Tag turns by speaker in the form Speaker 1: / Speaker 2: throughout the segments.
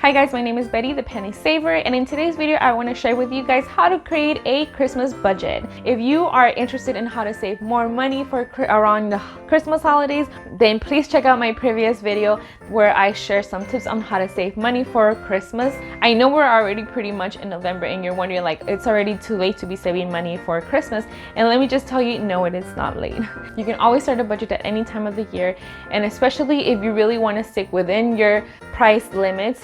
Speaker 1: Hi guys, my name is Betty, the Penny Saver, and in today's video I want to share with you guys how to create a Christmas budget. If you are interested in how to save more money for around the Christmas holidays, then please check out my previous video where I share some tips on how to save money for Christmas. I know we're already pretty much in November and you're wondering like it's already too late to be saving money for Christmas, and let me just tell you, no, it is not late. You can always start a budget at any time of the year, and especially if you really want to stick within your price limits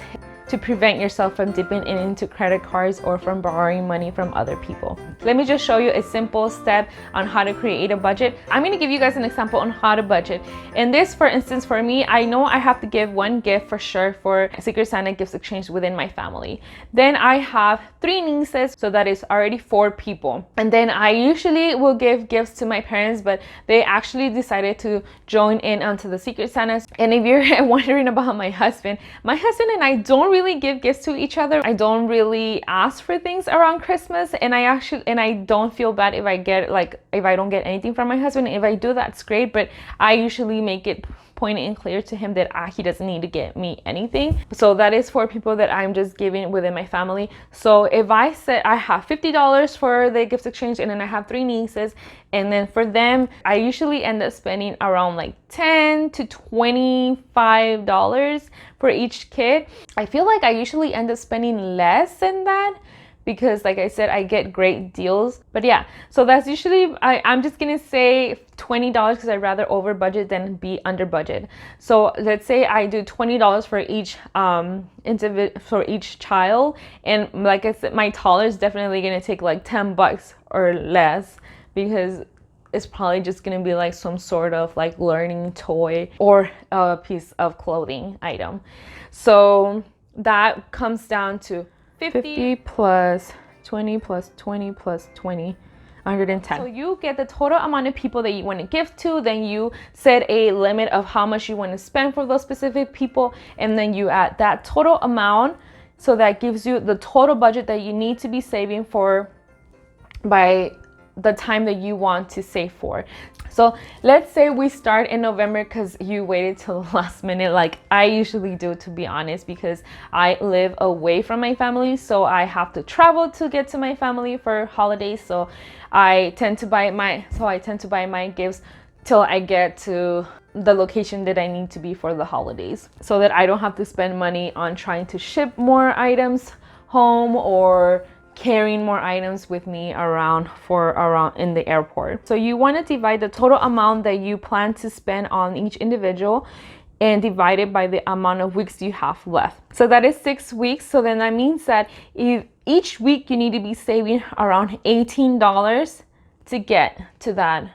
Speaker 1: to prevent yourself from dipping into credit cards or from borrowing money from other people. Let me just show you a simple step on how to create a budget. I'm going to give you guys an example on how to budget. In this, for instance, for me, I know I have to give one gift for sure for Secret Santa gifts exchange within my family. Then I have 3 nieces, so that is already 4 people. And then I usually will give gifts to my parents, but they actually decided to join in onto the Secret Santas. And if you're wondering about my husband and I don't really give gifts to each other. I don't really ask for things around Christmas, and I don't feel bad if I don't get anything from my husband. If I do, that's great, but I usually make it point and clear to him that he doesn't need to get me anything. So that is for people that I'm just giving within my family. So if I said I have $50 for the gift exchange and then I have 3 nieces, and then for them I usually end up spending around like $10 to $25 for each kid. I feel like I usually end up spending less than that because, like I said, I get great deals. But yeah, so that's usually, I'm just gonna say $20 because I'd rather over budget than be under budget. So let's say I do $20 for each child, and like I said, my taller is definitely gonna take like $10 or less, because it's probably just gonna be like some sort of like learning toy or a piece of clothing item. So that comes down to 50 plus 20 plus 20 plus 20, 110. So you get the total amount of people that you want to give to, then you set a limit of how much you want to spend for those specific people, and then you add that total amount. So that gives you the total budget that you need to be saving for by the time that you want to save for. So let's say we start in November because you waited till the last minute, like I usually do, to be honest, because I live away from my family, so I have to travel to get to my family for holidays. So I tend to buy my gifts till I get to the location that I need to be for the holidays, so that I don't have to spend money on trying to ship more items home or carrying more items with me around in the airport. So you want to divide the total amount that you plan to spend on each individual and divide it by the amount of weeks you have left. So that is 6 weeks. So then that means that if each week you need to be saving around $18 to get to that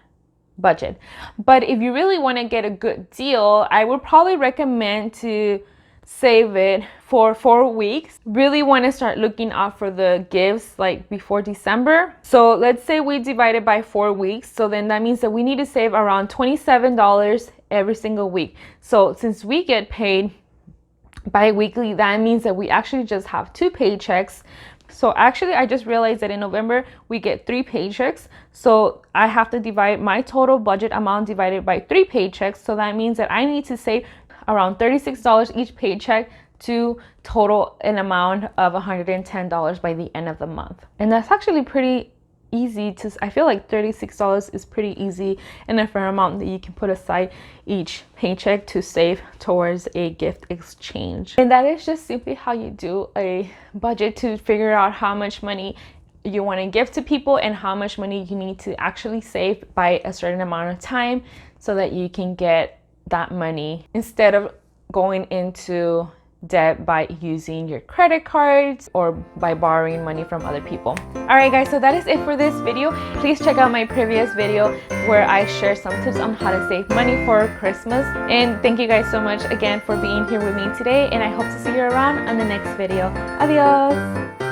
Speaker 1: budget. But if you really want to get a good deal, I would probably recommend to save it for 4 weeks. Really want to start looking out for the gifts like before December. So let's say we divide it by 4 weeks. So then that means that we need to save around $27 every single week. So since we get paid bi-weekly, that means that we actually just have 2 paychecks. So actually, I just realized that in November we get 3 paychecks. So I have to divide my total budget amount divided by 3 paychecks. So that means that I need to save around $36 each paycheck to total an amount of $110 by the end of the month. And that's actually pretty easy I feel like $36 is pretty easy and a fair amount that you can put aside each paycheck to save towards a gift exchange. And that is just simply how you do a budget, to figure out how much money you want to give to people and how much money you need to actually save by a certain amount of time, so that you can get that money instead of going into debt by using your credit cards or by borrowing money from other people. Alright guys, so that is it for this video. Please check out my previous video where I share some tips on how to save money for Christmas. And thank you guys so much again for being here with me today, and I hope to see you around on the next video. Adios!